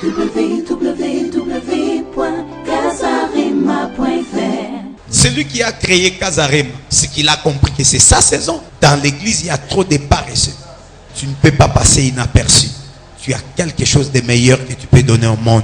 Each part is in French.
www.casarema.fr. Celui qui a créé Casarema, c'est qu'il a compris que c'est sa saison. Dans l'église, il y a trop de paresseux. Tu ne peux pas passer inaperçu. Tu as quelque chose de meilleur que tu peux donner au monde.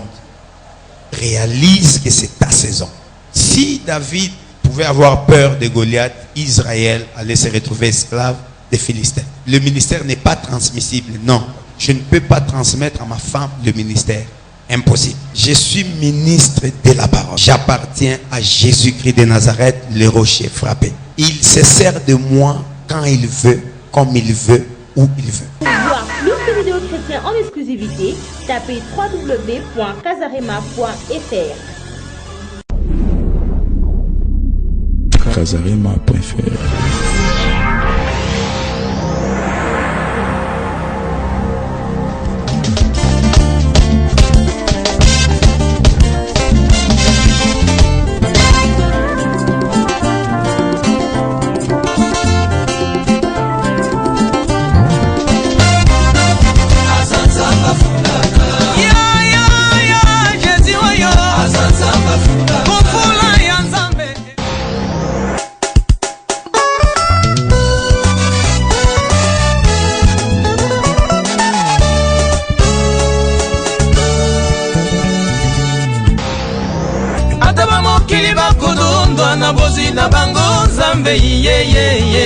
Réalise que c'est ta saison. Si David pouvait avoir peur de Goliath, Israël allait se retrouver esclave des Philistins. Le ministère n'est pas transmissible. Non, je ne peux pas transmettre à ma femme le ministère. Impossible. Je suis ministre de la parole. J'appartiens à Jésus-Christ de Nazareth, le rocher frappé. Il se sert de moi quand il veut, comme il veut, où il veut. Pour voir plus de vidéos chrétiennes en exclusivité, tapez www.casarema.fr. Casarema.fr. Na bozi na bango zambe ye ye ye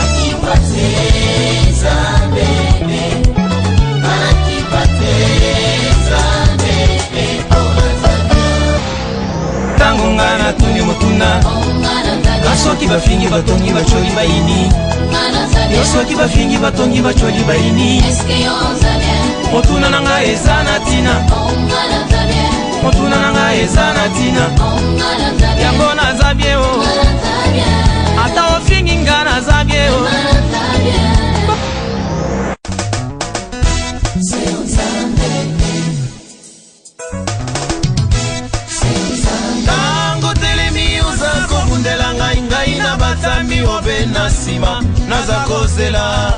akipate zambe tango ngana tuni mutuna asoki bafingi batongi bacholi baini asoki bafingi batongi bacholi baini motuna nanga ezana tina motuna nanga ezana tina yango nazabie o ata ofingi nga nazabie o tango telemi oza kobundela ngai ngai na batambi obe na nsima naza kozela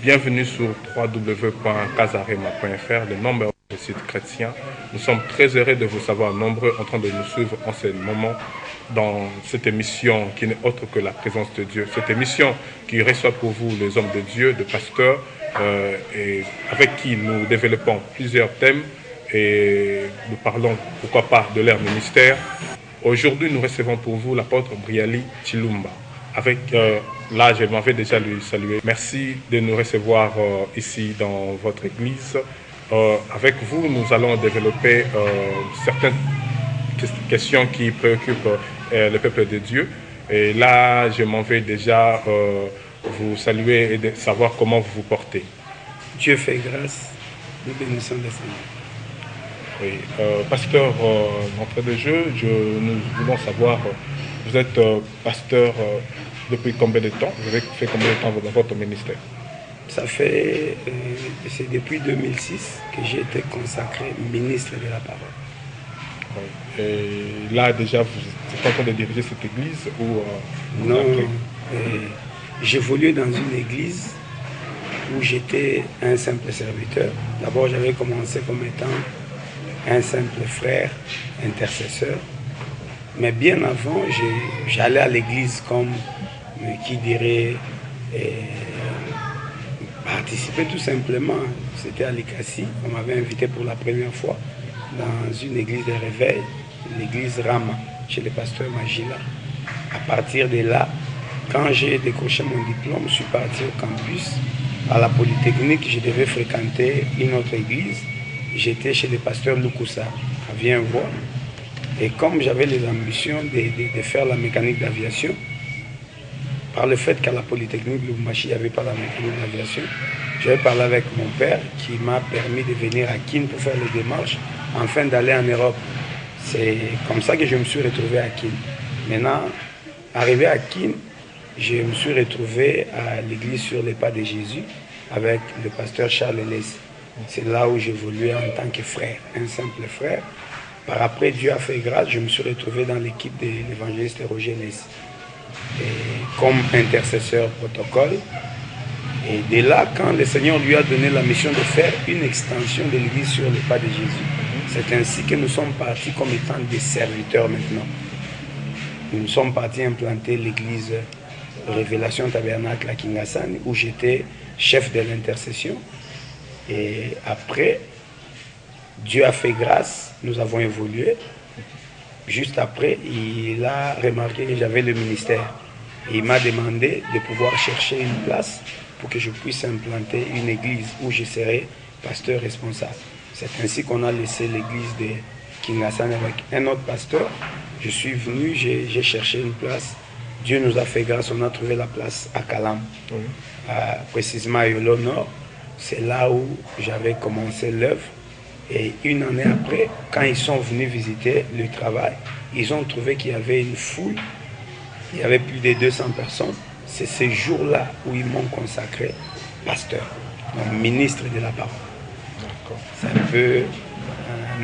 Bienvenue sur www.casarema.fr, le nombre de sites chrétiens. Nous sommes très heureux de vous savoir nombreux en train de nous suivre en ce moment dans cette émission qui n'est autre que la présence de Dieu. Cette émission qui reçoit pour vous les hommes de Dieu, de pasteurs, et avec qui nous développons plusieurs thèmes et nous parlons, pourquoi pas, de leur ministère. Aujourd'hui, nous recevons pour vous l'apôtre Briali Chilumba. Avec, là, je m'en vais déjà lui saluer. Merci de nous recevoir ici dans votre église. Avec vous, nous allons développer certaines questions qui préoccupent le peuple de Dieu. Et là, je m'en vais déjà vous saluer et de savoir comment vous vous portez. Dieu fait grâce, nous bénissons le Seigneur. Oui, pasteur, d'entrée de jeu, nous voulons savoir, vous êtes pasteur depuis combien de temps? Vous avez fait combien de temps dans votre ministère? Ça fait, c'est depuis 2006 que j'ai été consacré ministre de la parole. Oui. Et là déjà, vous êtes en train de diriger cette église ou non, j'évoluais dans une église où j'étais un simple serviteur. D'abord, j'avais commencé comme étant un simple frère, intercesseur. Mais bien avant, j'allais à l'église comme qui dirait participer tout simplement. C'était à l'Ikassi. On m'avait invité pour la première fois dans une église de réveil, l'église Rama, chez le pasteur Magila. À partir de là, quand j'ai décroché mon diplôme, je suis parti au campus, à la Polytechnique. Je devais fréquenter une autre église. j'étais chez le pasteur Lukusa à Viens-Voir. Et comme j'avais les ambitions de faire la mécanique d'aviation, par le fait qu'à la Polytechnique de Lubumbashi, il n'y avait pas la mécanique d'aviation, j'avais parlé avec mon père qui m'a permis de venir à Kin pour faire les démarches, afin d'aller en Europe. C'est comme ça que je me suis retrouvé à Kin. Maintenant, arrivé à Kin, je me suis retrouvé à l'église sur les pas de Jésus avec le pasteur Charles Elès. C'est là où j'évoluais en tant que frère, un simple frère. Par après, Dieu a fait grâce, je me suis retrouvé dans l'équipe de l'évangéliste Roger Elès. Comme intercesseur protocole. Et dès là, quand le Seigneur lui a donné la mission de faire une extension de l'église sur les pas de Jésus, c'est ainsi que nous sommes partis comme étant des serviteurs maintenant. Nous sommes partis implanter l'église Révélation Tabernacle à Kingasani, où j'étais chef de l'intercession. Et après, Dieu a fait grâce, nous avons évolué. Juste après, il a remarqué que j'avais le ministère. Et il m'a demandé de pouvoir chercher une place pour que je puisse implanter une église où je serai pasteur responsable. C'est ainsi qu'on a laissé l'église de Kingasani avec un autre pasteur. Je suis venu, j'ai cherché une place. Dieu nous a fait grâce, on a trouvé la place à Kalam, précisément à Yolo Nord. C'est là où j'avais commencé l'œuvre. Et une année après, quand ils sont venus visiter le travail, ils ont trouvé qu'il y avait une foule, il y avait plus de 200 personnes. C'est ce jour-là où ils m'ont consacré pasteur, donc ministre de la parole. C'est un peu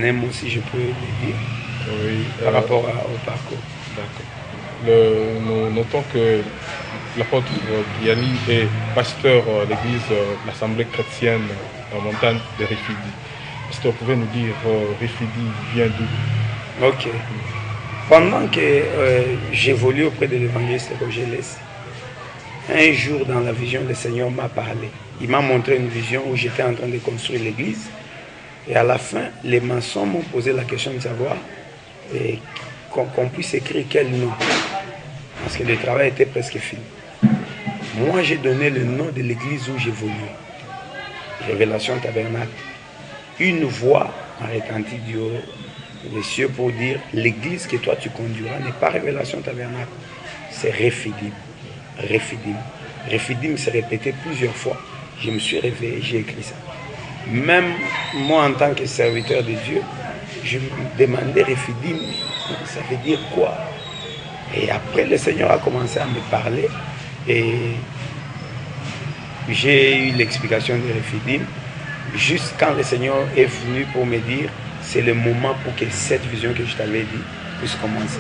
un mot, si je peux le dire, par rapport au parcours. D'accord. Nous notons que l'apôtre Biali est pasteur de l'église l'Assemblée chrétienne en montagne de Rifidi. Est-ce que vous pouvez nous dire Rifidi vient d'où? Ok. Pendant que j'évolue auprès de l'évangéliste Roger Elès, un jour dans la vision, le Seigneur m'a parlé. Il m'a montré une vision où j'étais en train de construire l'église. Et à la fin, les maçons m'ont posé la question de savoir qu'on puisse écrire quel nom. Parce que le travail était presque fini. Moi, j'ai donné le nom de l'église où j'évolue. Révélation Tabernacle. Une voix a retenti du haut des cieux pour dire l'église que toi tu conduiras n'est pas Révélation Tabernacle, c'est Refidim. Refidim. Refidim s'est répété plusieurs fois. Je me suis réveillé, j'ai écrit ça. Même moi, en tant que serviteur de Dieu, je me demandais Refidim, ça veut dire quoi? Et après, le Seigneur a commencé à me parler et j'ai eu l'explication de Refidim. Juste quand le Seigneur est venu pour me dire, c'est le moment pour que cette vision que je t'avais dit puisse commencer.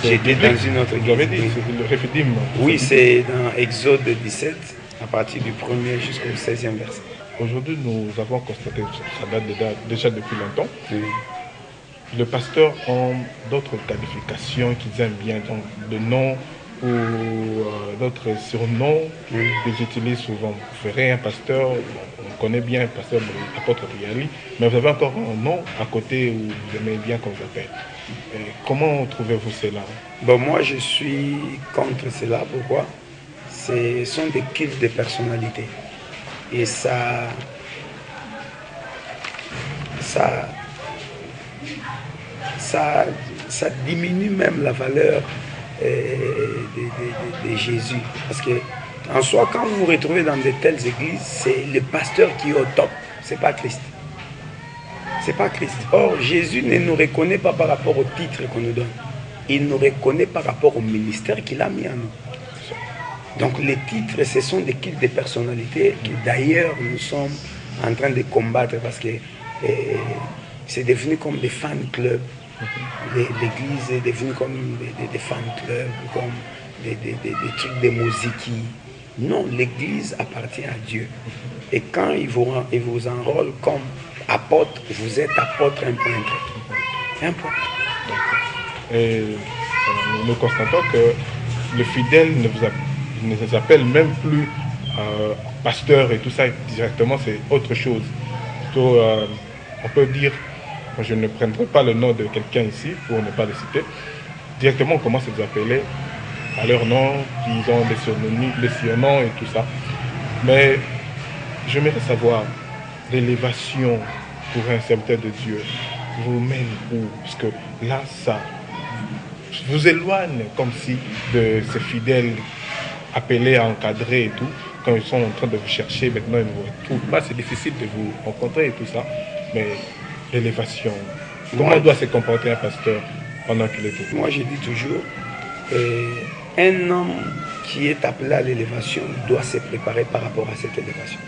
J'étais dans une autre église. C'est le Refidim. Oui, c'est dans Exode 17, à partir du 1er jusqu'au 16e verset. Aujourd'hui, nous avons constaté, ça date déjà depuis longtemps, Oui. les pasteurs ont d'autres qualifications qu'ils aiment bien, donc de noms ou d'autres surnoms qu'ils utilisent souvent. Vous verrez un pasteur, on connaît bien un pasteur, l'apôtre Biali, mais vous avez encore un nom à côté où vous aimez bien qu'on vous appelle. Comment trouvez-vous cela? Bon, moi, je suis contre cela. Pourquoi? Ce sont des cultes de personnalité. Et ça diminue même la valeur de Jésus. Parce que, en soi, quand vous vous retrouvez dans de telles églises, c'est le pasteur qui est au top, c'est pas Christ. C'est pas Christ. Or, Jésus ne nous reconnaît pas par rapport au titre qu'on nous donne. Il nous reconnaît par rapport au ministère qu'il a mis en nous. Donc les titres, ce sont des cultes de personnalité que d'ailleurs nous sommes en train de combattre parce que c'est devenu comme des fan clubs. L'église est devenue comme des fan clubs, comme des trucs de musique. Non, l'église appartient à Dieu. Et quand il vous enrôle comme apôtre, vous êtes apôtre un point. Un point. Et nous constatons que le fidèle ne vous appelle même plus pasteur et tout ça, directement c'est autre chose. Plutôt, on peut dire, je ne prendrai pas le nom de quelqu'un ici pour ne pas le citer, directement on commence à vous appeler à leur nom, qu'ils ont des surnoms et tout ça. Mais j'aimerais savoir, l'élévation pour un serviteur de Dieu vous mène où? Parce que là, ça vous éloigne comme si de ces fidèles appelés à encadrer et tout. Quand ils sont en train de vous chercher, maintenant ils ne vous retrouvent pas. C'est difficile de vous rencontrer et tout ça. Mais l'élévation, comment doit se comporter un pasteur pendant qu'il est tout? Moi, je dis toujours, un homme qui est appelé à l'élévation doit se préparer par rapport à cette élévation.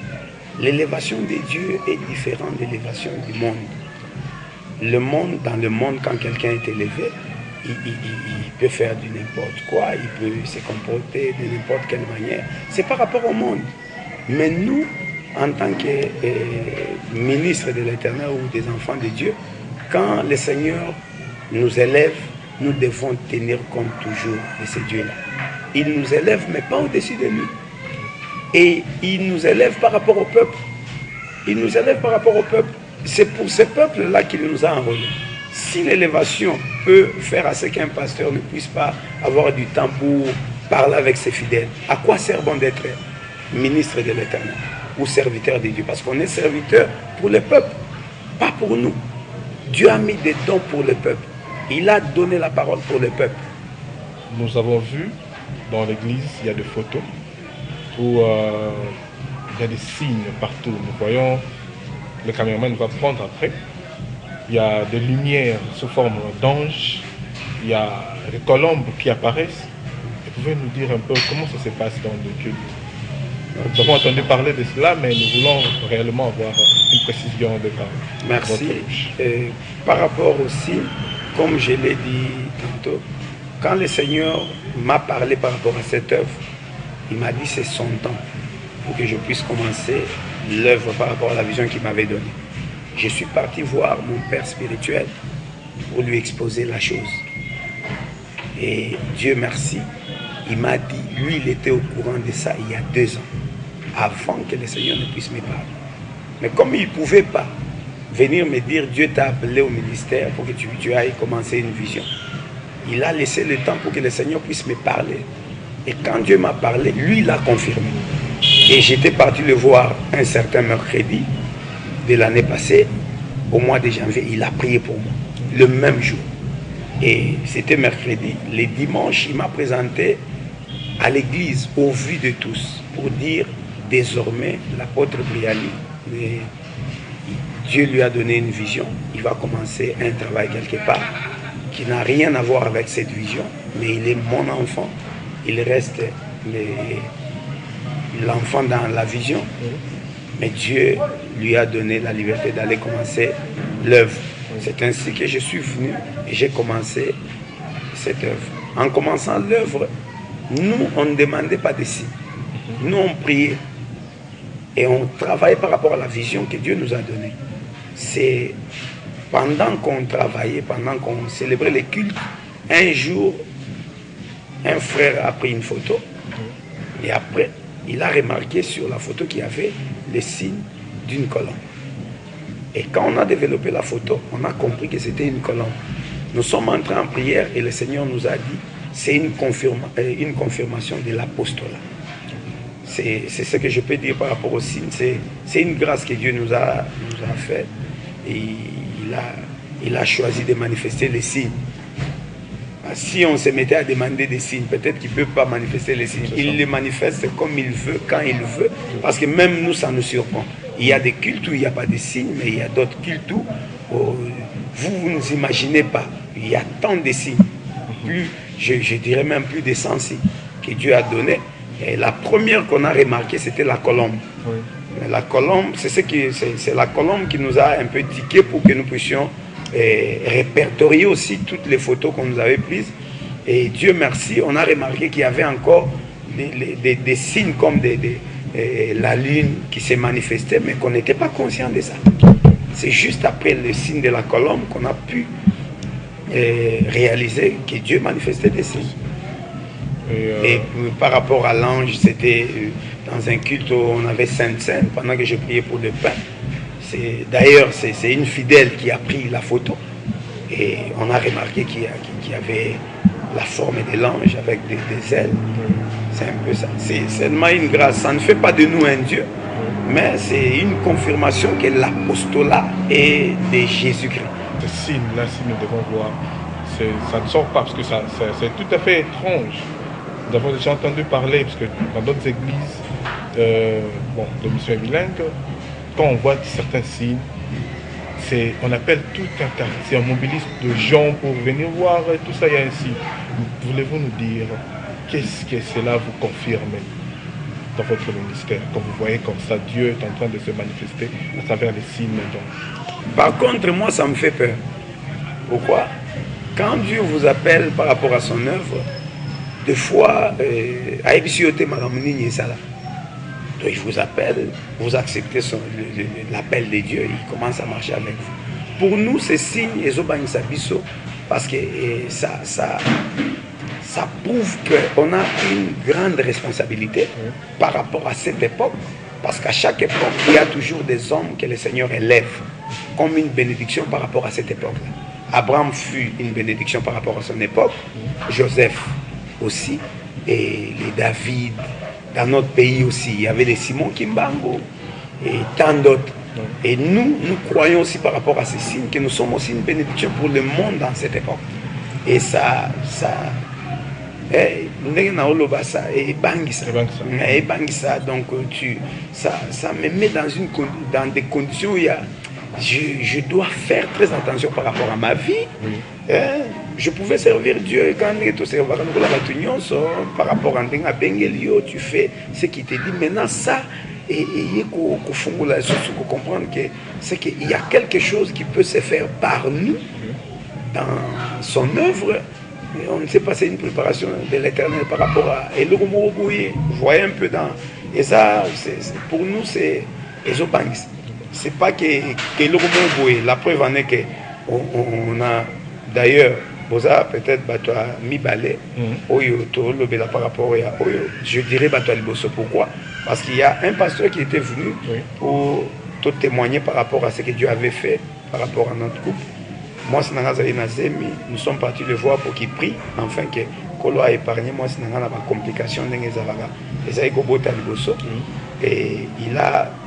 L'élévation de Dieu est différente de l'élévation du monde. Dans le monde, quand quelqu'un est élevé, il peut faire du n'importe quoi, il peut se comporter de n'importe quelle manière. C'est par rapport au monde. Mais nous, en tant que ministres de l'Éternel ou des enfants de Dieu, quand le Seigneur nous élève, nous devons tenir compte toujours de ce Dieu-là. Il nous élève, mais pas au-dessus de lui. Et il nous élève par rapport au peuple. Il nous élève par rapport au peuple. C'est pour ce peuple-là qu'il nous a enrôlés. Si l'élévation peut faire à ce qu'un pasteur ne puisse pas avoir du temps pour parler avec ses fidèles, à quoi sert bon d'être ministre de l'Éternel ou serviteur de Dieu? Parce qu'on est serviteur pour le peuple, pas pour nous. Dieu a mis des dons pour le peuple. Il a donné la parole pour le peuple. Nous avons vu dans l'église, il y a des photos où il y a des signes partout. Nous voyons, le caméraman va prendre après. Il y a des lumières sous forme d'anges. Il y a des colombes qui apparaissent. Vous pouvez nous dire un peu comment ça se passe dans le culte? Nous avons entendu parler de cela, mais nous voulons réellement avoir une précision de parole. Merci. Par rapport aussi, comme je l'ai dit tantôt, quand le Seigneur m'a parlé par rapport à cette œuvre, il m'a dit c'est son temps pour que je puisse commencer l'œuvre par rapport à la vision qu'il m'avait donnée. Je suis parti voir mon père spirituel pour lui exposer la chose. Et Dieu merci, il m'a dit, lui il était au courant de ça il y a 2 ans, avant que le Seigneur ne puisse me parler. Mais comme il ne pouvait pas venir me dire, Dieu t'a appelé au ministère pour que tu ailles commencer une vision, il a laissé le temps pour que le Seigneur puisse me parler. Et quand Dieu m'a parlé, lui il a confirmé. Et j'étais parti le voir un certain mercredi de l'année passée, au mois de janvier, il a prié pour moi, le même jour. Et c'était mercredi. Les dimanches, il m'a présenté à l'église, au vu de tous, pour dire, désormais, l'apôtre Briali, Dieu lui a donné une vision. Il va commencer un travail quelque part qui n'a rien à voir avec cette vision, mais il est mon enfant. Il reste l'enfant dans la vision. Mais Dieu lui a donné la liberté d'aller commencer l'œuvre. C'est ainsi que je suis venu et j'ai commencé cette œuvre. En commençant l'œuvre, nous, on ne demandait pas de signes. Nous, on priait et on travaillait par rapport à la vision que Dieu nous a donnée. C'est pendant qu'on travaillait, pendant qu'on célébrait les cultes, un jour, un frère a pris une photo et après, il a remarqué sur la photo qu'il y avait les signes d'une colombe. Et quand on a développé la photo, on a compris que c'était une colombe. Nous sommes entrés en prière et le Seigneur nous a dit, c'est une confirmation de l'apostolat. C'est ce que je peux dire par rapport aux signes. C'est une grâce que Dieu nous a fait. Et il a choisi de manifester les signes. Si on se mettait à demander des signes, peut-être qu'il ne peut pas manifester les signes. Il les manifeste comme il veut, quand il veut, parce que même nous, ça nous surprend. Il y a des cultes où il n'y a pas de signes, mais il y a d'autres cultes où vous ne vous imaginez pas. Il y a tant de signes, je dirais même plus de 100 signes que Dieu a donné. Et la première qu'on a remarquée, c'était la colombe. Oui. La colombe, c'est la colombe qui nous a un peu tiqué pour que nous puissions répertorier aussi toutes les photos qu'on nous avait prises. Et Dieu merci, on a remarqué qu'il y avait encore des signes comme la lune qui s'est manifestée, mais qu'on n'était pas conscient de ça. C'est juste après le signe de la colombe qu'on a pu réaliser que Dieu manifestait des signes. Et par rapport à l'ange, c'était dans un culte où on avait Sainte Seine pendant que je priais pour le pain. D'ailleurs, c'est une fidèle qui a pris la photo et on a remarqué qu'il y avait la forme de l'ange avec des ailes. C'est un peu ça. C'est seulement une grâce. Ça ne fait pas de nous un Dieu, mais c'est une confirmation que l'apostolat est de Jésus-Christ. Ce signe là, si nous devons voir, ça ne sort pas parce que c'est tout à fait étrange. Nous avons déjà entendu parler, parce que dans d'autres églises, de mission bilingue, quand on voit certains signes, on appelle tout un quartier, on mobilise de gens pour venir voir tout ça, il y a un signe. Voulez-vous nous dire qu'est-ce que cela vous confirme dans votre ministère, quand vous voyez comme ça Dieu est en train de se manifester à travers les signes? Par contre, moi, ça me fait peur. Pourquoi? Quand Dieu vous appelle par rapport à son œuvre, des fois, il vous appelle, vous acceptez l'appel de Dieu, il commence à marcher avec vous. Pour nous, ces signes, parce que ça prouve qu'on a une grande responsabilité par rapport à cette époque, parce qu'à chaque époque, il y a toujours des hommes que le Seigneur élève comme une bénédiction par rapport à cette époque-là. Abraham fut une bénédiction par rapport à son époque, Joseph aussi, et les David. Dans notre pays aussi, il y avait les Simon Kimbango et tant d'autres. Et nous croyons aussi par rapport à ces signes que nous sommes aussi une bénédiction pour le monde dans cette époque. Et ça donc ça me met dans des conditions où je dois faire très attention par rapport à ma vie. Je pouvais servir Dieu quand par rapport à Bengelio, tu fais ce qu'il te dit. Maintenant, ça, et il faut comprendre que c'est qu'il y a quelque chose qui peut se faire par nous dans son œuvre. Et on ne sait pas, c'est une préparation de l'Éternel par rapport à Eloro Moroboye. Vous voyez un peu dans. Et ça, pour nous, c'est Ezobangis. C'est pas que Eloro Moroboye. La preuve en est qu'on a d'ailleurs. Boza peut-être Batoa mi-balé, par rapport à je dirais Batoa Liboso. Pourquoi? Parce qu'il y a un pasteur qui était venu pour te témoigner par rapport à ce que Dieu avait fait par rapport à notre couple. Moi, nous sommes partis le voir pour qu'il prie, enfin que Kolo a épargné. Moi, c'est une complication et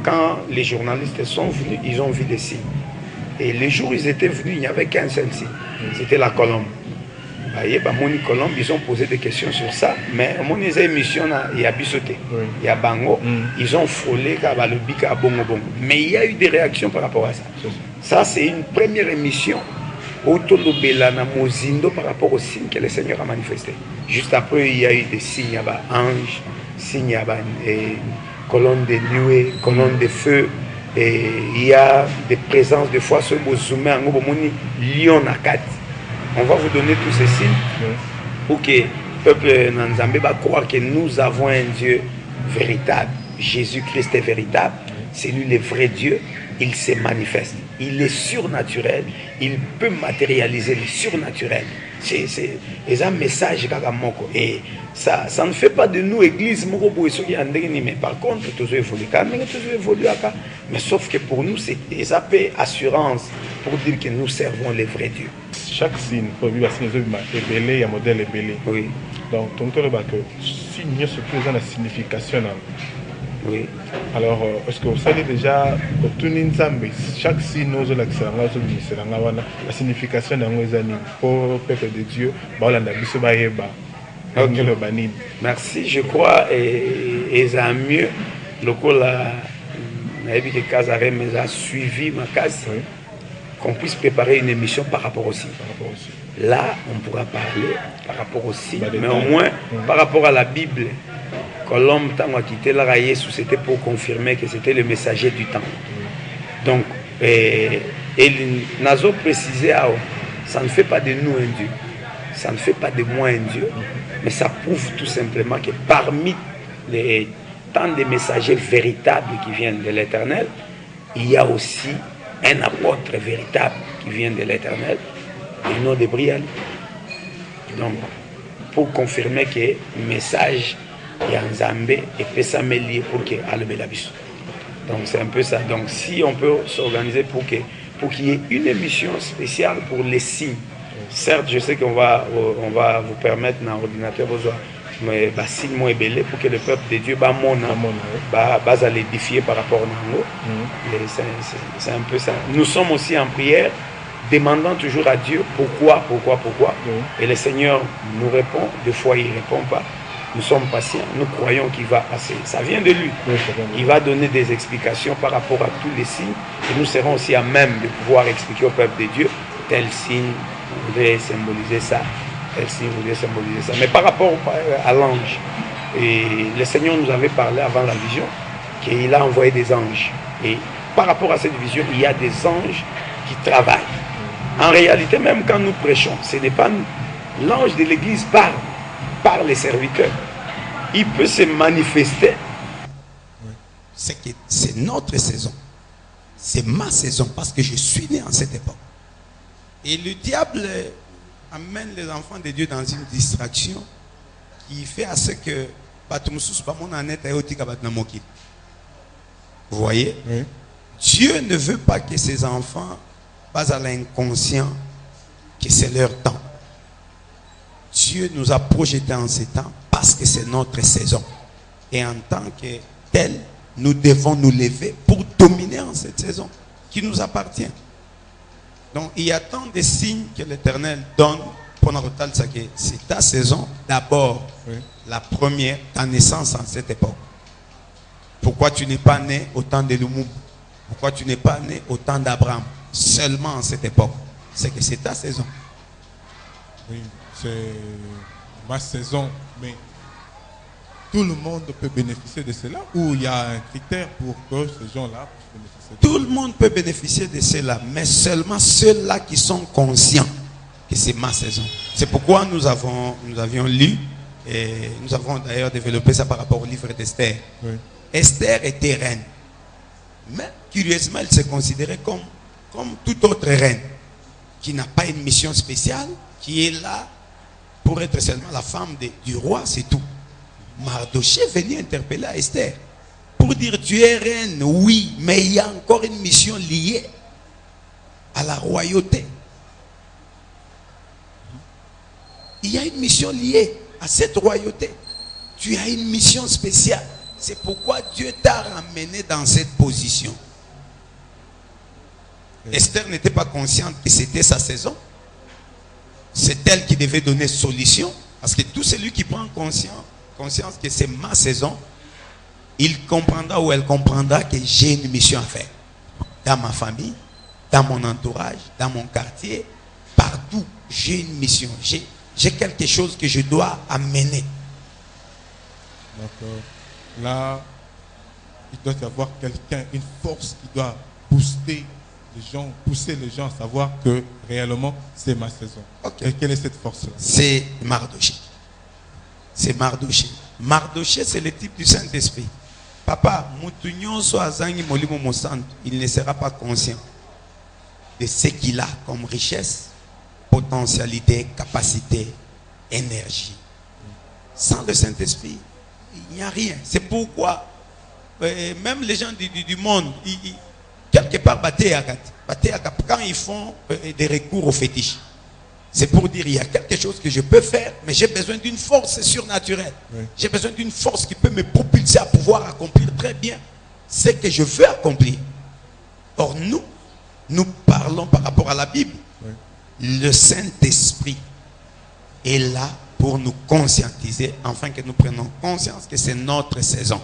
quand les journalistes sont venus, ils ont vu des signes. Et les jours où ils étaient venus, il n'y avait qu'un seul signe. C'était la colombe. Ils ont posé des questions sur ça, mais il y a une émission, il y a Bissoté, il y a Bango, ils ont frôlé, mais il y a eu des réactions par rapport à ça. Ça, c'est une première émission par rapport aux signes que le Seigneur a manifestés. Juste après, il y a eu des signes, il y a ange, signes, il y a colonne de nuée, colonne de feu. Et il y a des présences de fois sur Bozumé, Lion Nakat. On va vous donner tous ces signes pour que le peuple Nanzambé va croire que nous avons un Dieu véritable. Jésus-Christ est véritable, c'est lui le vrai Dieu, il se manifeste. Il est surnaturel, il peut matérialiser le surnaturel. C'est un message et ça ne fait pas de nous église mais par contre mais sauf que pour nous c'est ça paix assurance pour dire que nous servons les vrais dieux. Chaque signe pour vivre est belé, il y a modèle est belé. Oui. Donc ton que signe se présente la signification. Oui. Alors, est-ce que vous savez déjà chaque signe la signification pour le peuple de Dieu, merci, je crois, et ça mieux, le coup là, a suivi ma case, qu'on puisse préparer une émission par rapport au signe. Là, on pourra parler par rapport au signe, mais au moins par rapport à la Bible. Colombe a quitté la Raïsou, c'était pour confirmer que c'était le messager du temps. Donc, Nazo précisé, ça ne fait pas de nous un Dieu, ça ne fait pas de moi un Dieu, mais ça prouve tout simplement que parmi les tant de messagers véritables qui viennent de l'Éternel, il y a aussi un apôtre véritable qui vient de l'Éternel, du nom de Brial. Donc, pour confirmer que le message il y a un Zambé et Pessamé lié pour qu'il y ait donc c'est un peu ça. Donc si on peut s'organiser pour qu'il y ait une émission spéciale pour les signes. Certes, je sais qu'on va vous permettre dans l'ordinateur mais signe moi belé pour que le peuple de Dieu va l'édifier par rapport à nous. C'est un peu ça. Nous sommes aussi en prière, demandant toujours à Dieu pourquoi. Et le Seigneur nous répond, des fois il ne répond pas. Nous sommes patients, nous croyons qu'il va passer. Ça vient de lui. Il va donner des explications par rapport à tous les signes et nous serons aussi à même de pouvoir expliquer au peuple de Dieu tel signe voudrait symboliser ça, tel signe voudrait symboliser ça. Mais par rapport à l'ange, et le Seigneur nous avait parlé avant la vision qu'il a envoyé des anges. Et par rapport à cette vision, il y a des anges qui travaillent. En réalité, même quand nous prêchons, ce n'est pas l'ange de l'église par les serviteurs. Il peut se manifester. C'est notre saison. C'est ma saison parce que je suis né en cette époque. Et le diable amène les enfants de Dieu dans une distraction qui fait à ce que vous voyez? Oui. Dieu ne veut pas que ses enfants passent à l'inconscient que c'est leur temps. Dieu nous a projetés en ces temps parce que c'est notre saison. Et en tant que tel, nous devons nous lever pour dominer en cette saison qui nous appartient. Donc il y a tant de signes que l'Éternel donne pour notre total, c'est ta saison d'abord, oui. La première, ta naissance en cette époque. Pourquoi tu n'es pas né au temps de Lumumba? Pourquoi tu n'es pas né au temps d'Abraham? Seulement en cette époque. C'est que c'est ta saison. Oui, c'est ma saison, mais tout le monde peut bénéficier de cela ou il y a un critère pour que ces gens-là puissent bénéficier de Tout le monde peut bénéficier de cela, mais seulement ceux-là qui sont conscients que c'est ma saison. C'est pourquoi nous avions lu et nous avons d'ailleurs développé ça par rapport au livre d'Esther. Oui. Esther était reine, mais curieusement elle se considérait comme toute autre reine qui n'a pas une mission spéciale, qui est là pour être seulement la femme du roi, c'est tout. Mardoché venait interpeller à Esther pour dire tu es reine, oui, mais il y a encore une mission liée à la royauté. Il y a une mission liée à cette royauté. Tu as une mission spéciale. C'est pourquoi Dieu t'a ramené dans cette position. Esther n'était pas consciente que c'était sa saison. C'est elle qui devait donner solution. Parce que tout celui qui prend conscience que c'est ma saison, il comprendra ou elle comprendra que j'ai une mission à faire. Dans ma famille, dans mon entourage, dans mon quartier, partout, j'ai une mission. J'ai quelque chose que je dois amener. D'accord. Là, il doit y avoir quelqu'un, une force qui doit pousser les gens à savoir que réellement c'est ma saison. Okay. Et quelle est cette force-là? C'est Mardoché. C'est Mardoché. Mardoché, c'est le type du Saint-Esprit. Papa, il ne sera pas conscient de ce qu'il a comme richesse, potentialité, capacité, énergie. Sans le Saint-Esprit, il n'y a rien. C'est pourquoi même les gens du monde, quelque part, quand ils font des recours aux fétiches, c'est pour dire il y a quelque chose que je peux faire, mais j'ai besoin d'une force surnaturelle. Oui. J'ai besoin d'une force qui peut me propulser à pouvoir accomplir très bien ce que je veux accomplir. Or, nous parlons par rapport à la Bible. Oui. Le Saint-Esprit est là pour nous conscientiser, afin que nous prenions conscience que c'est notre saison.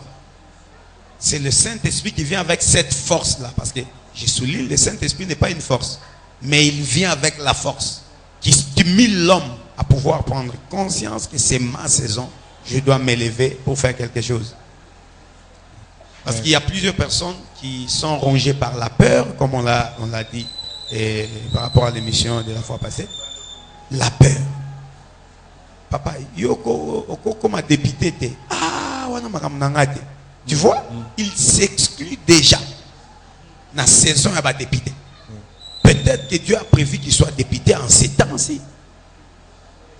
C'est le Saint-Esprit qui vient avec cette force-là. Parce que, je souligne, le Saint-Esprit n'est pas une force, mais il vient avec la force qui stimule l'homme à pouvoir prendre conscience que c'est ma saison, je dois m'élever pour faire quelque chose. Parce qu'il y a plusieurs personnes qui sont rongées par la peur, comme on l'a dit par rapport à l'émission de la fois passée. La peur. Papa, comme député, tu vois, il s'exclut déjà dans la saison à député. Peut-être que Dieu a prévu qu'il soit député en ces temps-ci.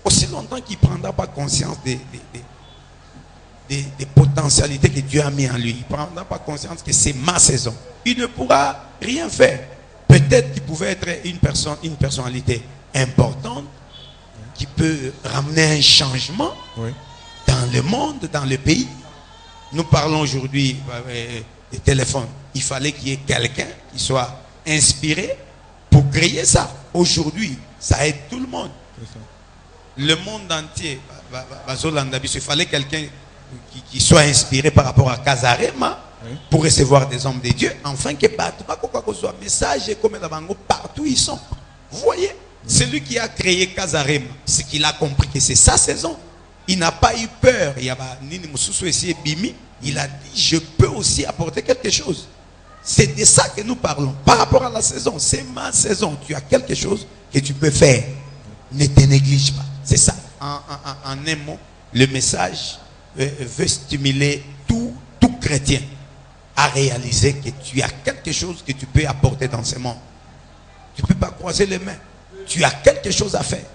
Aussi longtemps qu'il ne prendra pas conscience des potentialités que Dieu a mis en lui. Il ne prendra pas conscience que c'est ma saison. Il ne pourra rien faire. Peut-être qu'il pouvait être une personnalité importante qui peut ramener un changement. Oui. dans le monde, dans le pays. Nous parlons aujourd'hui des téléphones. Il fallait qu'il y ait quelqu'un qui soit inspiré pour créer ça. Aujourd'hui, ça aide tout le monde. Le monde entier, il fallait quelqu'un qui soit inspiré par rapport à Kazarema pour recevoir des hommes de Dieu, enfin que soit message comme partout ils sont. Vous voyez, celui qui a créé Kazarema, c'est qu'il a compris que c'est sa saison. Il n'a pas eu peur. Il a dit, je peux aussi apporter quelque chose. C'est de ça que nous parlons. Par rapport à la saison, c'est ma saison. Tu as quelque chose que tu peux faire. Ne te néglige pas. C'est ça. En un mot, le message veut stimuler tout chrétien à réaliser que tu as quelque chose que tu peux apporter dans ce monde. Tu ne peux pas croiser les mains. Tu as quelque chose à faire.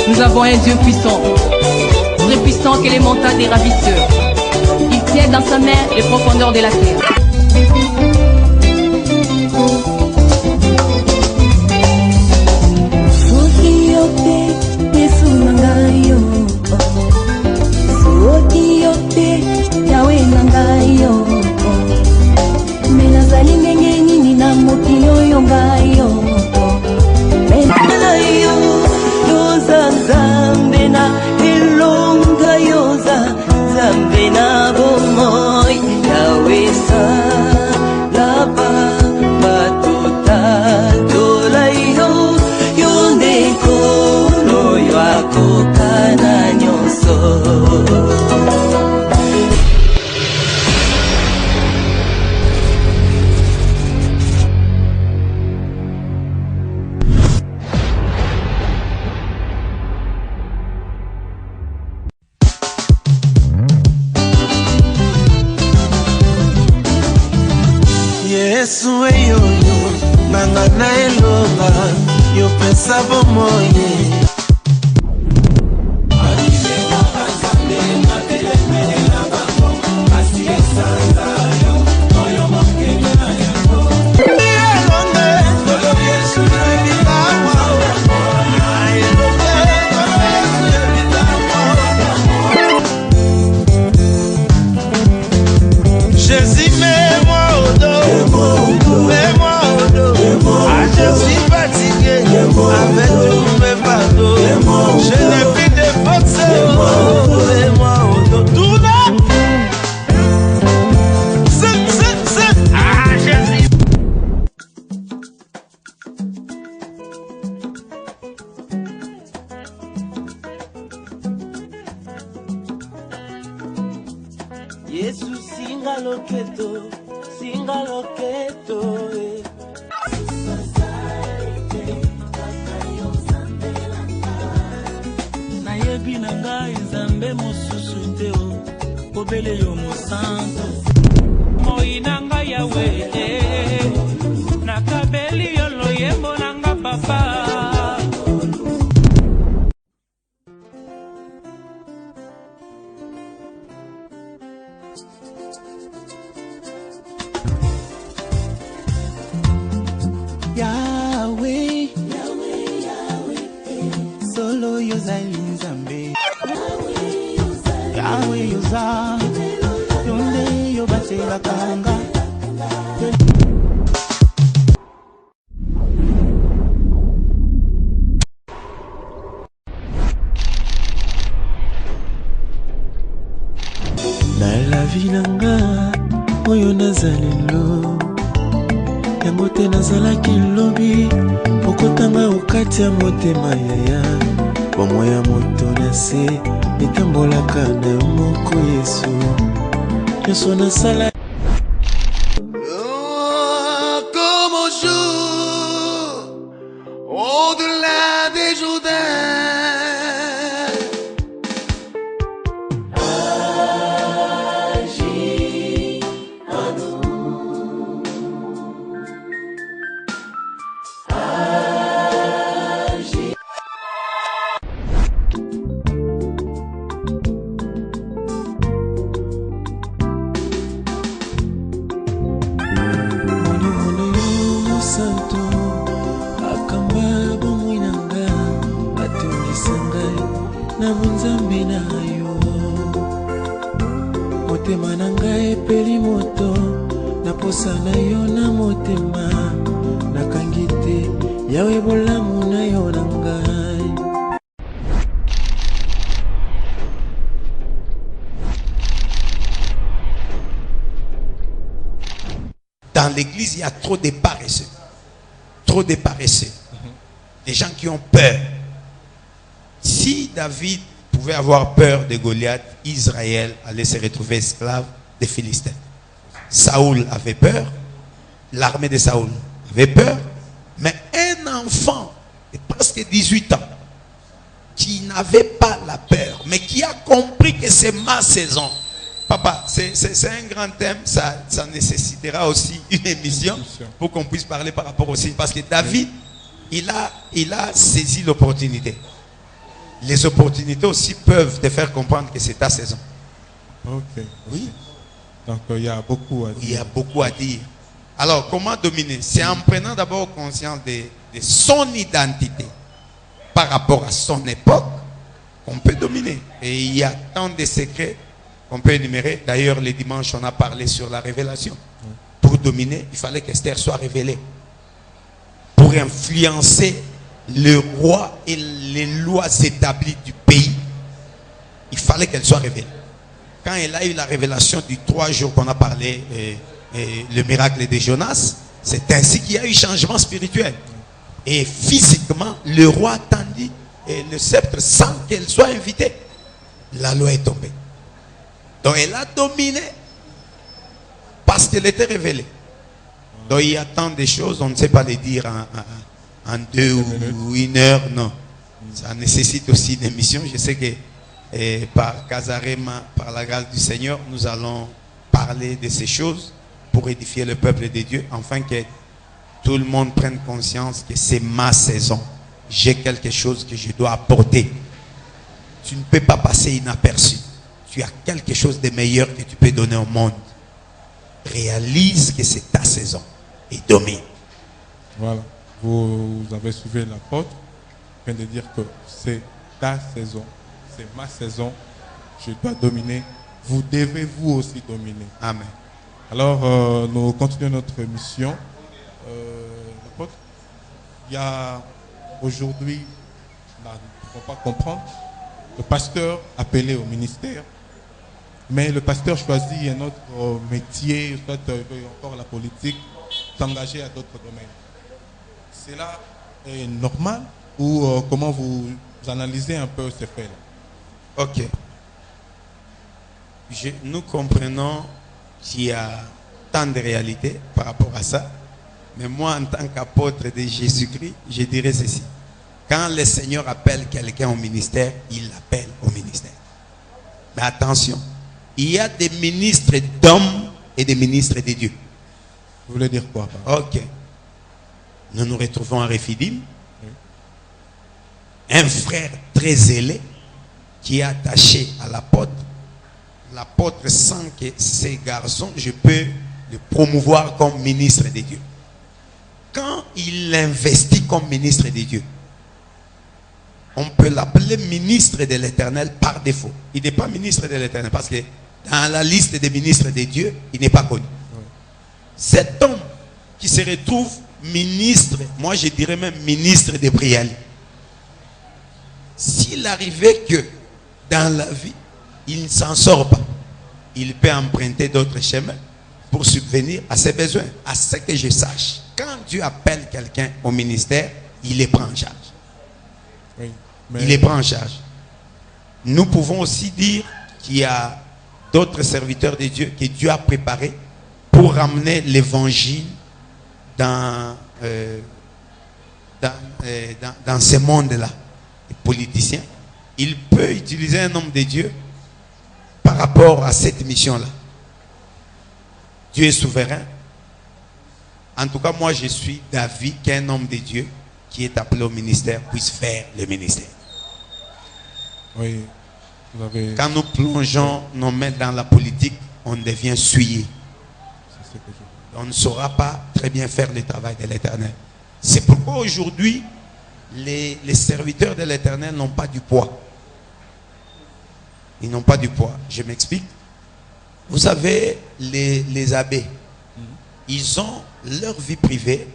Nous avons un Dieu puissant, très puissant que les montagnes des ravisseurs. Il tient dans sa main les profondeurs de la terre. yango te nazalaki lobi okotanga okati ya motema yaya bomoi ya moto na se etambolaka na yo moko Yesu nyonso nasala comme au jour au-delà des Jourdains. motema na ngai epeli moto naposa na yo na motema nakangi te yawe bolamu na yo na ngai. Dans l'église, il y a trop de paresseux. Trop de paresseux. Des gens qui ont peur. Si David pouvait avoir peur de Goliath, Israël allait se retrouver esclave des Philistins. Saoul avait peur. L'armée de Saoul avait peur. Mais un enfant de presque 18 ans qui n'avait pas la peur, mais qui a compris que c'est ma saison. Papa, c'est un grand thème, ça nécessitera aussi une émission pour qu'on puisse parler par rapport au signe. Parce que David, il a saisi l'opportunité. Les opportunités aussi peuvent te faire comprendre que c'est ta saison. Ok. Oui. Donc il y a beaucoup à dire. Il y a beaucoup à dire. Alors, comment dominer? C'est en prenant d'abord conscience de son identité par rapport à son époque qu'on peut dominer. Et il y a tant de secrets qu'on peut énumérer. D'ailleurs, les dimanches, on a parlé sur la révélation. Pour dominer, il fallait qu'Esther soit révélée. Pour influencer le roi et les lois établies du pays, il fallait qu'elle soit révélée. Quand elle a eu la révélation du 3 jours qu'on a parlé, le miracle de Jonas, c'est ainsi qu'il y a eu changement spirituel. Et physiquement, le roi tendit le sceptre sans qu'elle soit invitée. La loi est tombée. Donc elle a dominé parce qu'elle était révélée. Donc il y a tant de choses, on ne sait pas les dire en 2 ou 1 heure, non. Ça nécessite aussi une émission. Je sais que par Kazarema, par la grâce du Seigneur, nous allons parler de ces choses pour édifier le peuple de Dieu, afin que tout le monde prenne conscience que c'est ma saison. J'ai quelque chose que je dois apporter. Tu ne peux pas passer inaperçu. Tu as quelque chose de meilleur que tu peux donner au monde. Réalise que c'est ta saison et domine. Voilà. Vous avez suivi l'apôtre. Je viens de dire que c'est ta saison. C'est ma saison. Je dois dominer. Vous devez vous aussi dominer. Amen. Alors, nous continuons notre mission. L'apôtre, il y a aujourd'hui, nous ne pouvons pas comprendre, le pasteur appelé au ministère, mais le pasteur choisit un autre métier, soit encore la politique, s'engager à d'autres domaines. Cela est normal ou comment vous analysez un peu ces faits-là? Ok. Nous comprenons qu'il y a tant de réalités par rapport à ça. Mais moi, en tant qu'apôtre de Jésus-Christ, je dirais ceci. Quand le Seigneur appelle quelqu'un au ministère, il l'appelle au ministère. Mais attention, il y a des ministres d'hommes et des ministres de Dieu. Vous voulez dire quoi? Ok. Nous nous retrouvons à Rephidim. Oui. Un frère très zélé qui est attaché à l'apôtre. L'apôtre sent que ces garçons, je peux le promouvoir comme ministre de Dieu. Quand il investit comme ministre de Dieu, on peut l'appeler ministre de l'Éternel par défaut. Il n'est pas ministre de l'Éternel parce que dans la liste des ministres de Dieu, il n'est pas connu. Oui. Cet homme qui se retrouve ministre, moi je dirais même ministre de Briali, s'il arrivait que dans la vie, il ne s'en sort pas, il peut emprunter d'autres chemins pour subvenir à ses besoins. À ce que je sache, quand Dieu appelle quelqu'un au ministère, il les prend en charge. Oui, Il les prend en charge. Nous pouvons aussi dire qu'il y a d'autres serviteurs de Dieu que Dieu a préparés pour ramener l'évangile dans ce monde-là. Les politiciens, il peut utiliser un homme de Dieu par rapport à cette mission-là. Dieu est souverain. En tout cas, moi, je suis d'avis qu'un homme de Dieu qui est appelé au ministère puisse faire le ministère. Oui, vous avez... Quand nous plongeons nos mains dans la politique, on devient souillé. On ne saura pas très bien faire le travail de l'Éternel. C'est pourquoi aujourd'hui, les serviteurs de l'Éternel n'ont pas du poids. Ils n'ont pas du poids. Je m'explique. Vous savez, les abbés, ils ont leur vie privée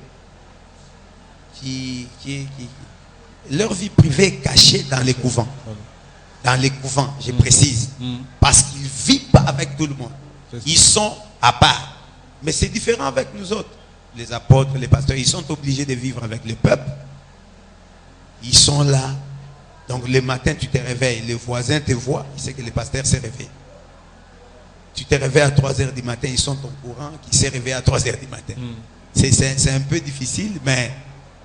leur vie privée est cachée dans les couvents. Dans les couvents, je précise. Parce qu'ils ne vivent pas avec tout le monde. Ils sont à part. Mais c'est différent avec nous autres. Les apôtres, les pasteurs, ils sont obligés de vivre avec le peuple. Ils sont là. Donc le matin, tu te réveilles. Le voisin te voit. Il sait que le pasteur s'est réveillé. Tu te réveilles à 3 h du matin. Ils sont au courant qu'il s'est réveillé à 3 h du matin. C'est un peu difficile, mais...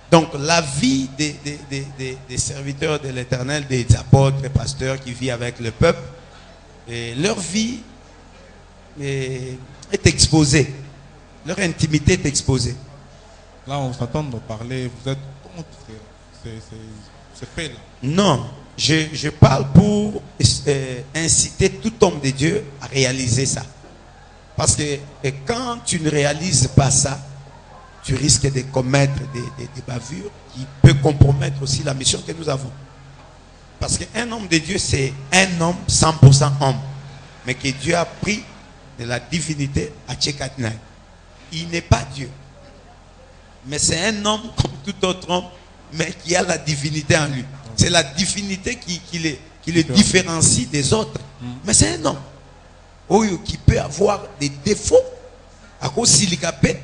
Donc la vie des serviteurs de l'Éternel, des apôtres, des pasteurs qui vivent avec le peuple, leur vie est exposée. Leur intimité est exposée. Là, on s'entend de parler, vous êtes contre ce fait-là? Non, je parle pour inciter tout homme de Dieu à réaliser ça. Parce que quand tu ne réalises pas ça, tu risques de commettre des bavures qui peuvent compromettre aussi la mission que nous avons. Parce qu'un homme de Dieu, c'est un homme 100% homme. Mais que Dieu a pris de la divinité à Tchekatnaï. Il n'est pas Dieu. Mais c'est un homme comme tout autre homme, mais qui a la divinité en lui. C'est la divinité qui le différencie des autres. Mais c'est un homme qui peut avoir des défauts à cause silicapé,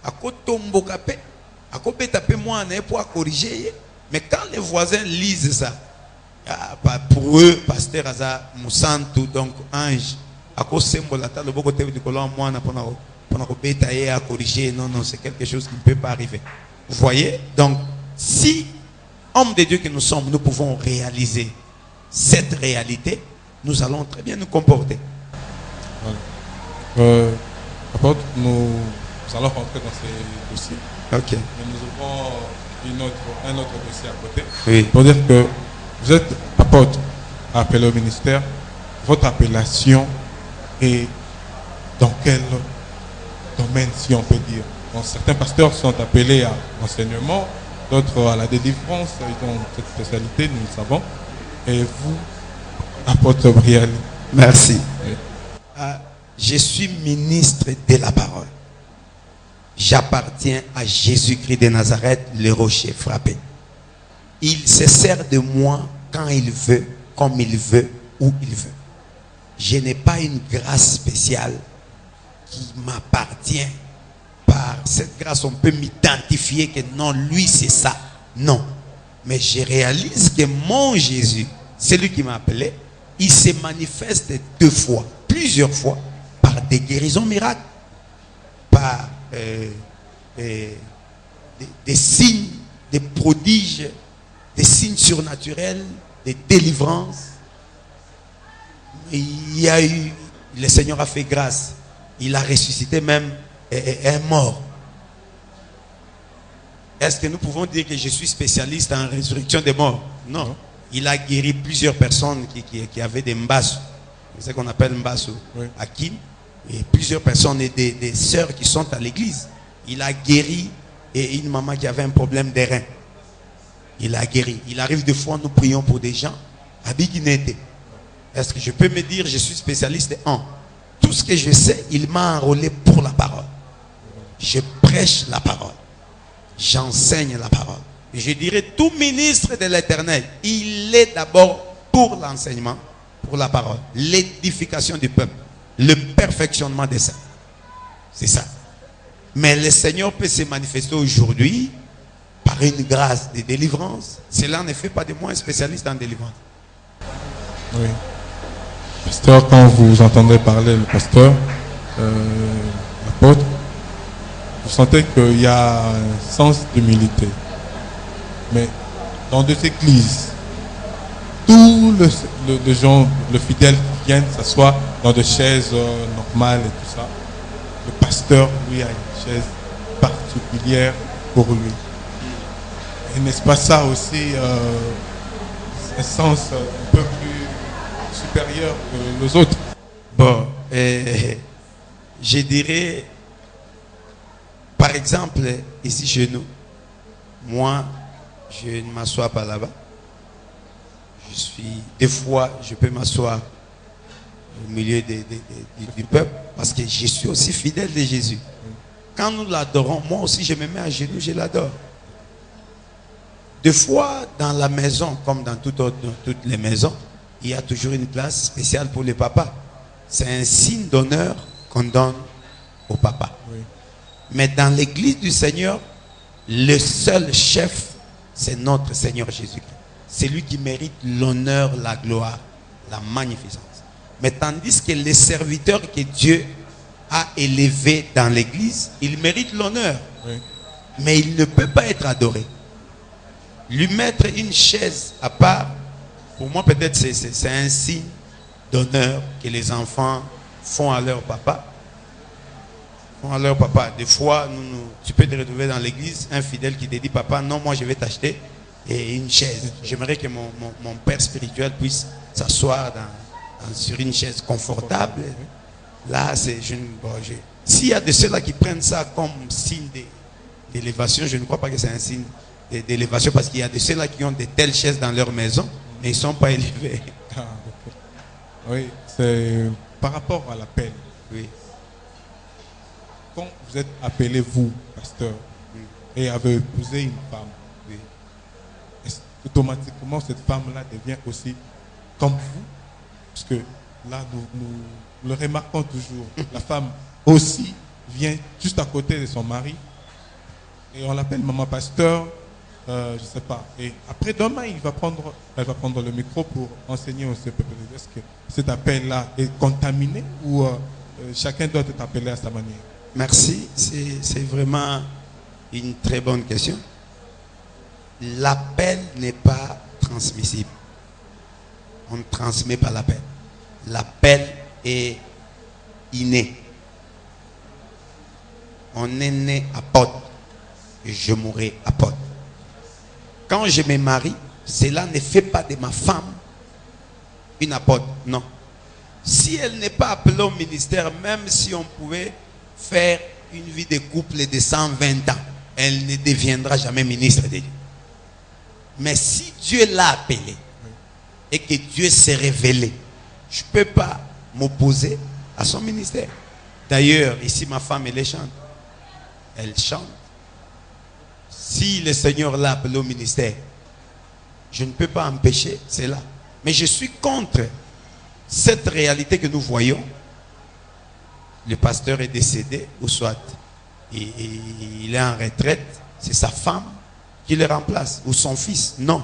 à cause tombocapé, à cause pétapé moi pour corriger. Mais quand les voisins lisent ça, pour eux, pasteur Aza Moussantou, donc ange, à cause symbolata le beaucoup de colon moi pour bétailler à corriger, non, c'est quelque chose qui ne peut pas arriver. Vous voyez? Donc, si, hommes de Dieu que nous sommes, nous pouvons réaliser cette réalité, nous allons très bien nous comporter. Voilà. Apôtre, nous allons rentrer dans ces dossiers. Ok. Mais nous avons un autre dossier à côté. Oui. Pour dire que vous êtes apôtre appelé au ministère. Votre appellation est dans quel domaine, si on peut dire? Bon, certains pasteurs sont appelés à l'enseignement, d'autres à la délivrance. Ils ont cette spécialité, nous le savons. Et vous, apôtre Brialy? Merci. Oui. Je suis ministre de la parole. J'appartiens à Jésus-Christ de Nazareth, le rocher frappé. Il se sert de moi quand il veut, comme il veut, où il veut. Je n'ai pas une grâce spéciale qui m'appartient. Par cette grâce, on peut m'identifier que non, lui c'est ça. Non. Mais je réalise que mon Jésus, celui qui m'a appelé, il se manifeste 2 fois, plusieurs fois, par des guérisons miracles, par des signes, des prodiges, des signes surnaturels, des délivrances. Il y a eu, le Seigneur a fait grâce. Il a ressuscité même un mort. Est-ce que nous pouvons dire que je suis spécialiste en résurrection des morts? Non. Il a guéri plusieurs personnes qui avaient des mbasses. C'est ce qu'on appelle mbasses à Kim. Et plusieurs personnes et des sœurs qui sont à l'église. Il a guéri et une maman qui avait un problème de rein. Il a guéri. Il arrive des fois, nous prions pour des gens à Biguinete. Est-ce que je peux me dire, je suis spécialiste en tout ce que je sais, il m'a enrôlé pour la parole. Je prêche la parole. J'enseigne la parole. Et je dirais, tout ministre de l'Éternel, il est d'abord pour l'enseignement, pour la parole, l'édification du peuple, le perfectionnement des saints. C'est ça. Mais le Seigneur peut se manifester aujourd'hui par une grâce de délivrance. Cela ne fait pas de moi un spécialiste en délivrance. Oui. Pasteur, quand vous entendez parler le pasteur, l'apôtre, vous sentez qu'il y a un sens d'humilité. Mais dans deux églises, tous les gens, le fidèle qui viennent s'asseoir dans des chaises normales et tout ça, le pasteur, lui, a une chaise particulière pour lui. Et n'est-ce pas ça aussi un sens un peu plus supérieur que les autres? Bon, je dirais, par exemple, ici chez nous, moi, je ne m'assois pas là-bas. Des fois, je peux m'asseoir au milieu du peuple parce que je suis aussi fidèle de Jésus. Quand nous l'adorons, moi aussi, je me mets à genoux, je l'adore. Des fois, dans la maison, comme dans toutes les maisons, il y a toujours une place spéciale pour les papas. C'est un signe d'honneur qu'on donne au papa. Oui. Mais dans l'église du Seigneur, le seul chef, c'est notre Seigneur Jésus-Christ. C'est lui qui mérite l'honneur, la gloire, la magnificence. Mais tandis que les serviteurs que Dieu a élevés dans l'église, ils méritent l'honneur. Oui. Mais il ne peut pas être adoré. Lui mettre une chaise à part, pour moi peut-être c'est un signe d'honneur que les enfants font à leur papa. Des fois, tu peux te retrouver dans l'église, un fidèle qui te dit, papa, non, moi je vais t'acheter une chaise. J'aimerais que mon père spirituel puisse s'asseoir sur une chaise confortable. Là, s'il y a de ceux-là qui prennent ça comme signe d'élévation, je ne crois pas que c'est un signe d'élévation, parce qu'il y a de ceux-là qui ont de telles chaises dans leur maison, mais ils ne sont pas élevés. Ah, okay. Oui, c'est par rapport à l'appel. Oui. Quand vous êtes appelé, vous, pasteur, et avez épousé une femme, oui, automatiquement cette femme-là devient aussi comme vous? Parce que là, nous le remarquons toujours. La femme aussi vient juste à côté de son mari, et on l'appelle maman pasteur. Je ne sais pas. Et après demain, elle va prendre le micro pour enseigner au peuple. Est-ce que cet appel-là est contaminé ou chacun doit être appelé à sa manière? Merci. C'est vraiment une très bonne question. L'appel n'est pas transmissible. On ne transmet pas l'appel. L'appel est inné. On est né apôtre et je mourrai apôtre. Quand je me marie, cela ne fait pas de ma femme une apôtre. Non. Si elle n'est pas appelée au ministère, même si on pouvait faire une vie de couple de 120 ans, elle ne deviendra jamais ministre de Dieu. Mais si Dieu l'a appelée et que Dieu s'est révélé, je ne peux pas m'opposer à son ministère. D'ailleurs, ici ma femme, elle chante. Elle chante. Si le Seigneur l'a appelé au ministère, je ne peux pas empêcher cela. Mais je suis contre cette réalité que nous voyons. Le pasteur est décédé, ou soit il est en retraite, c'est sa femme qui le remplace, ou son fils. Non.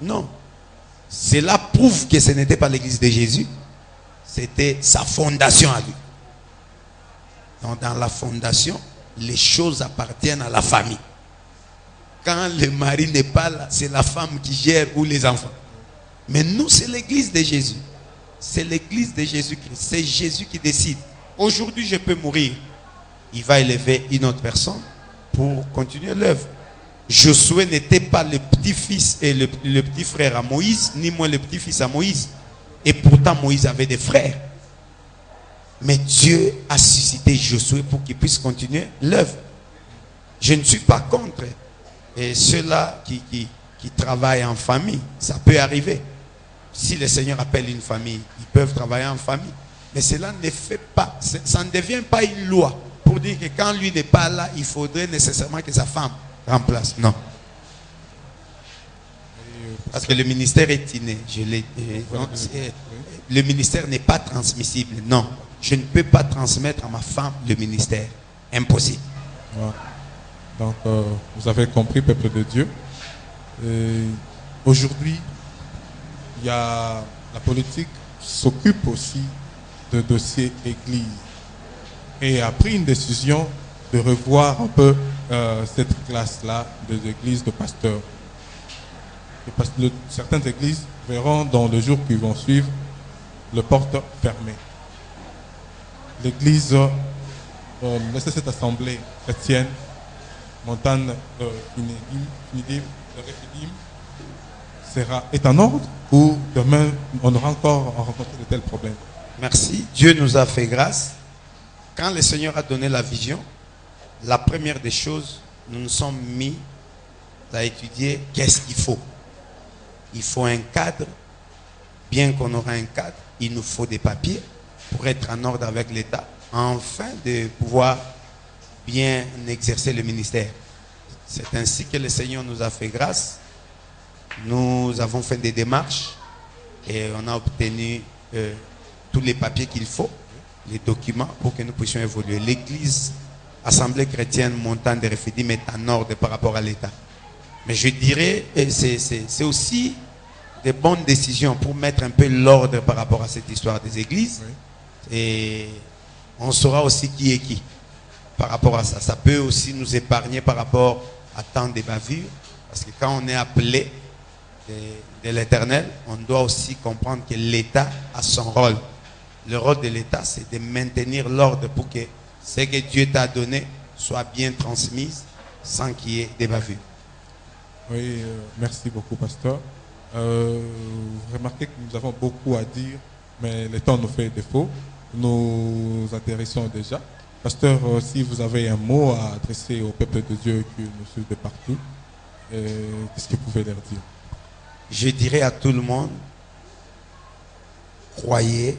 Non. Cela prouve que ce n'était pas l'église de Jésus, c'était sa fondation à lui. Donc dans la fondation, les choses appartiennent à la famille. Quand le mari n'est pas là, c'est la femme qui gère ou les enfants. Mais nous, c'est l'église de Jésus. C'est l'église de Jésus-Christ. C'est Jésus qui décide. Aujourd'hui, je peux mourir. Il va élever une autre personne pour continuer l'œuvre. Josué n'était pas le petit-fils et le petit frère à Moïse, ni moi le petit-fils à Moïse. Et pourtant, Moïse avait des frères. Mais Dieu a suscité Josué pour qu'il puisse continuer l'œuvre. Je ne suis pas contre. Et ceux-là qui travaillent en famille, ça peut arriver. Si le Seigneur appelle une famille, ils peuvent travailler en famille. Mais cela ne fait pas, ça ne devient pas une loi pour dire que quand lui n'est pas là, il faudrait nécessairement que sa femme remplace. Non. Parce que le ministère est inné. Le ministère n'est pas transmissible. Non. Je ne peux pas transmettre à ma femme le ministère. Impossible. Voilà. Donc, vous avez compris, peuple de Dieu. Aujourd'hui, il y a la politique s'occupe aussi de dossiers église et a pris une décision de revoir un peu cette classe-là des églises de pasteurs. Certaines églises verront dans les jours qui vont suivre les portes fermées. L'église, cette assemblée chrétienne, Montagne Finidim, est en ordre ou demain on aura encore rencontré de tels problèmes? Merci. Dieu nous a fait grâce. Quand le Seigneur a donné la vision, la première des choses, nous nous sommes mis à étudier qu'est-ce qu'il faut. Il faut un cadre. Bien qu'on aura un cadre, il nous faut des papiers pour être en ordre avec l'État, afin de pouvoir bien exercer le ministère. C'est ainsi que le Seigneur nous a fait grâce. Nous avons fait des démarches et on a obtenu tous les papiers qu'il faut, les documents pour que nous puissions évoluer. L'Église, Assemblée chrétienne Montagne de Rephidim est en ordre par rapport à l'État. Mais je dirais, c'est aussi des bonnes décisions pour mettre un peu l'ordre par rapport à cette histoire des églises. Oui. Et on saura aussi qui est qui par rapport à ça. Ça peut aussi nous épargner par rapport à tant de bavures. Parce que quand on est appelé de l'Éternel, on doit aussi comprendre que l'État a son rôle. Le rôle de l'État, c'est de maintenir l'ordre pour que ce que Dieu t'a donné soit bien transmis sans qu'il y ait des bavures. Oui, merci beaucoup, pasteur. Vous remarquez que nous avons beaucoup à dire, mais le temps nous fait défaut. Nous intéressons déjà. Pasteur, si vous avez un mot à adresser au peuple de Dieu qui nous suit de partout, qu'est-ce que vous pouvez leur dire? Je dirais à tout le monde, croyez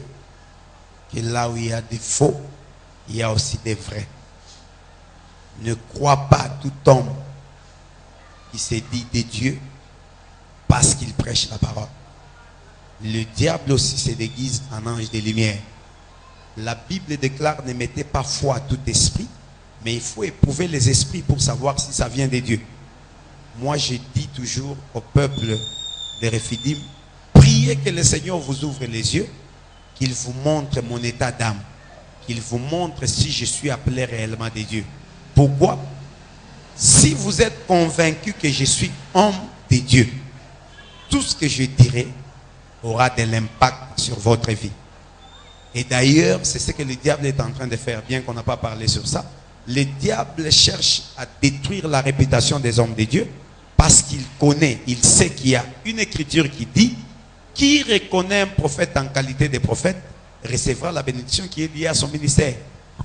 que là où il y a des faux, il y a aussi des vrais. Ne crois pas tout homme qui s'est dit de Dieu parce qu'il prêche la parole. Le diable aussi se déguise en ange de lumière. La Bible déclare: ne mettez pas foi à tout esprit, mais il faut éprouver les esprits pour savoir si ça vient de Dieu. Moi, je dis toujours au peuple de Rephidim, priez que le Seigneur vous ouvre les yeux, qu'il vous montre mon état d'âme, qu'il vous montre si je suis appelé réellement de Dieu. Pourquoi? Si vous êtes convaincu que je suis homme de Dieu, tout ce que je dirai aura de l'impact sur votre vie. Et d'ailleurs, c'est ce que le diable est en train de faire, bien qu'on n'a pas parlé sur ça. Le diable cherche à détruire la réputation des hommes de Dieu parce qu'il connaît, il sait qu'il y a une écriture qui dit: qui reconnaît un prophète en qualité de prophète recevra la bénédiction qui est liée à son ministère.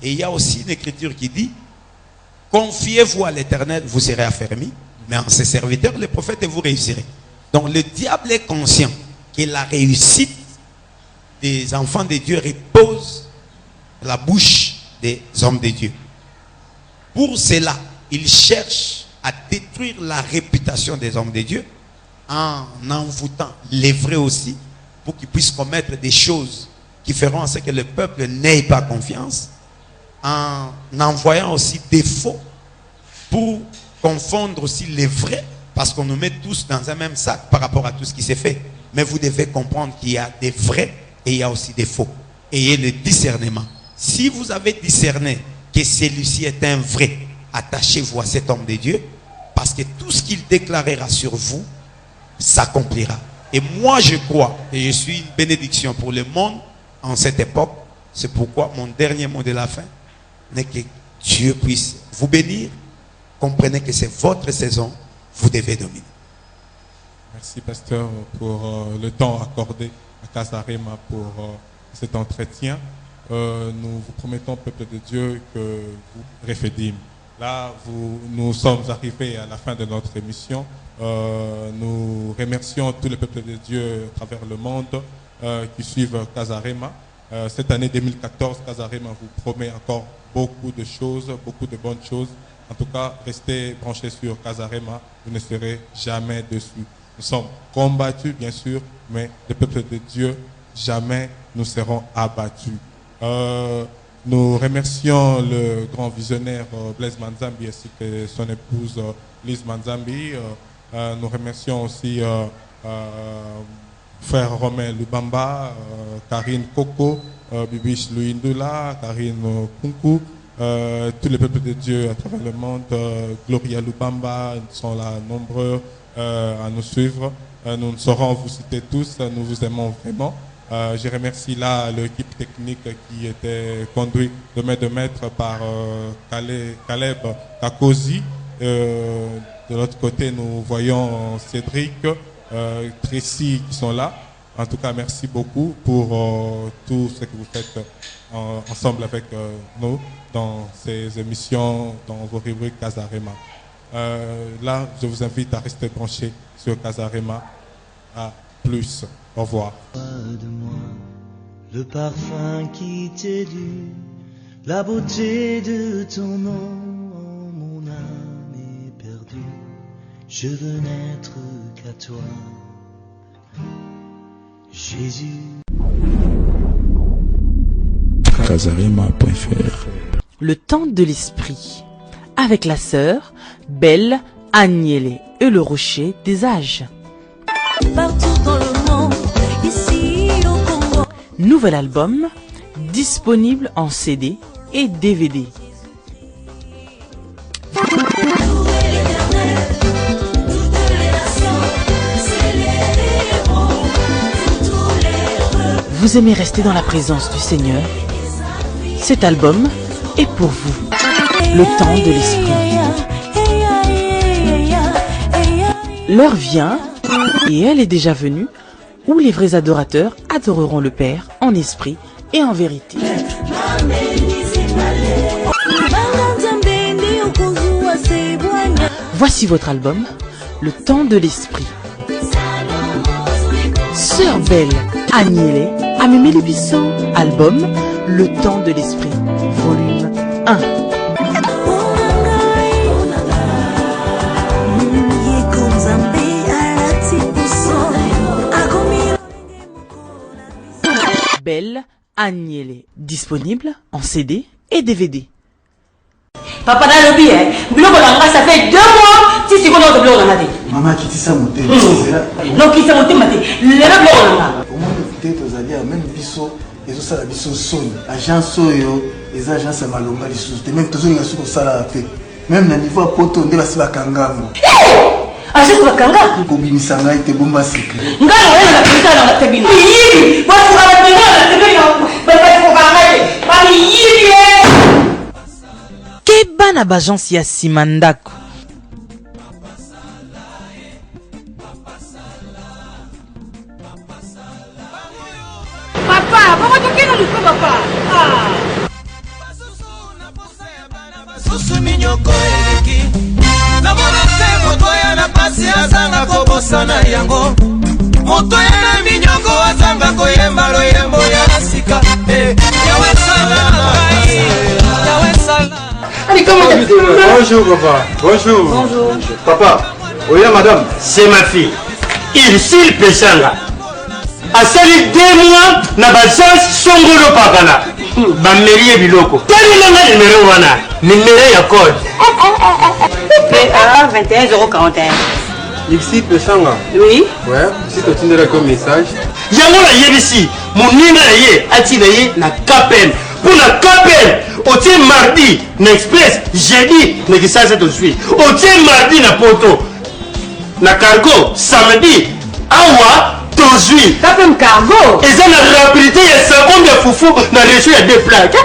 Et il y a aussi une écriture qui dit: confiez-vous à l'Éternel, vous serez affermis, mais en ses serviteurs, les prophètes, et vous réussirez. Donc le diable est conscient que la réussite des enfants de Dieu repose dans la bouche des hommes de Dieu. Pour cela, il cherche à détruire la réputation des hommes de Dieu en envoûtant les vrais aussi, pour qu'ils puissent commettre des choses qui feront en sorte que le peuple n'ait pas confiance, en envoyant aussi des faux pour confondre aussi les vrais, parce qu'on nous met tous dans un même sac par rapport à tout ce qui s'est fait. Mais vous devez comprendre qu'il y a des vrais et il y a aussi des faux. Ayez le discernement. Si vous avez discerné que celui-ci est un vrai, attachez-vous à cet homme de Dieu, parce que tout ce qu'il déclarera sur vous s'accomplira. Et moi je crois, et je suis une bénédiction pour le monde en cette époque. C'est pourquoi mon dernier mot de la fin n'est que Dieu puisse vous bénir. Comprenez que c'est votre saison, vous devez dominer. Merci pasteur pour le temps accordé à Casarema pour cet entretien. Nous vous promettons, peuple de Dieu, que vous Rephidim. Là, nous sommes arrivés à la fin de notre émission. Nous remercions tous les peuples de Dieu à travers le monde qui suivent Casarema. Cette année 2014, Casarema vous promet encore beaucoup de choses, beaucoup de bonnes choses. En tout cas, restez branchés sur Casarema, vous ne serez jamais dessus. Nous sommes combattus, bien sûr, mais le peuple de Dieu, jamais nous serons abattus. Nous remercions le grand visionnaire Blaise Manzambi ainsi que son épouse Lise Manzambi. Nous remercions aussi frère Romain Lubamba, Karine Koko, Bibiche Louindula, Karine Kunku, tous les peuples de Dieu à travers le monde. Gloria Lubamba, ils sont là nombreux à nous suivre. Nous ne saurons vous citer tous, nous vous aimons vraiment. Je remercie là l'équipe technique qui était conduite de main de maître par Caleb Kakosi. De l'autre côté, nous voyons Cédric, Tracy qui sont là. En tout cas, merci beaucoup pour tout ce que vous faites ensemble avec nous dans ces émissions, dans vos rubriques Casarema. Là, je vous invite à rester branchés sur Casarema. À plus. Au revoir. De moi, le parfum qui t'est dû, la beauté de ton nom, mon âme est perdue. Je veux n'être qu'à toi, Jésus. Casarema.fr. Le temps de l'esprit, avec la sœur Belle Agnelé et le rocher des âges. Partout dans le monde, ici au Congo. Nouvel album, disponible en CD et DVD. Vous aimez rester dans la présence du Seigneur? Cet album est pour vous. Le temps de l'esprit. L'heure vient, et elle est déjà venue, où les vrais adorateurs adoreront le Père en esprit et en vérité. Voici votre album, Le temps de l'esprit. Sœur Belle Agnelé a Mémé Lébisso, album Le temps de l'esprit, volume 1. Belle Agnelé, disponible en CD et DVD. Papa n'a le billet. Ça fait 2 mois. Si c'est qu'on a de maman qui dit ça monter. Non, qui s'est monté maté. Les règles. Au moins peut-être aux alliés même biso et tout ça la biso sonne. Agence soyo, les agences à malonga les sous. Même tous les sous ça la fait. Même na niveau à poto ndeba si bakangambo. Agence bakanga. Kobimisanga ite bomba secret. Ngalo wena na pita na tebina. Yiri, basi kwa tebina na tebina. Basi kwa kanga. Bali yiri. Kebana bagence ya Simandako. Papa, papa tu kena luko papa. Susu minyoko eleki. Na monete moto ya na pasi azanga kobosana yango. Moto ya na minyoko azanga koyemba loyembo ya sika. Yawe sala ngai. Yawe sala. Bonjour papa. Bonjour. Bonjour. Papa, oui madame. C'est ma fille. Irsile Pesanga. A sali 2 mois na bagence songolo pakana. Bamerie biloko. Quel est le numéro wana? Numéro ya code. PA 21,041. Ici Pesanga. Oui. Ouais, si tu tindras comme message. Yango la yebisi. Mon numéro ye ati na ye na KPM. Pour la KPM. Au mardi, na express, jeudi, na kisasa tout de suite. Au mardi, na poto, na cargo, samedi, awa, tozui. KPM cargo. Et ça, la rapidité, il y a 50 de foufou, na reçu, il y a 2 plaques.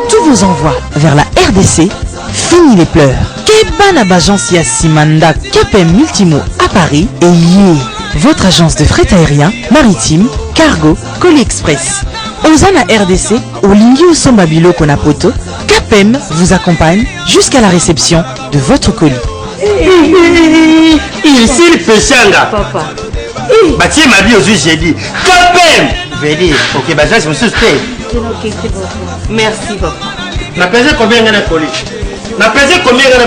Tous vos envois vers la RDC, fini les pleurs. Kebana bagence ya Simanda, KPM Multimo à Paris et Yé. Votre agence de fret aérien, maritime, cargo, colis express. Ozana RDC, au Lingui Sombabilo Konapoto, KPM vous accompagne jusqu'à la réception de votre colis. Ici le Pesanga. Papa. Bâti ma vie aujourd'hui, j'ai dit KPM. Je vais dire, ok, bah ça c'est mon suspect. Ok, c'est bon. Merci papa. N'a pesé combien de colis? N'a pesé combien de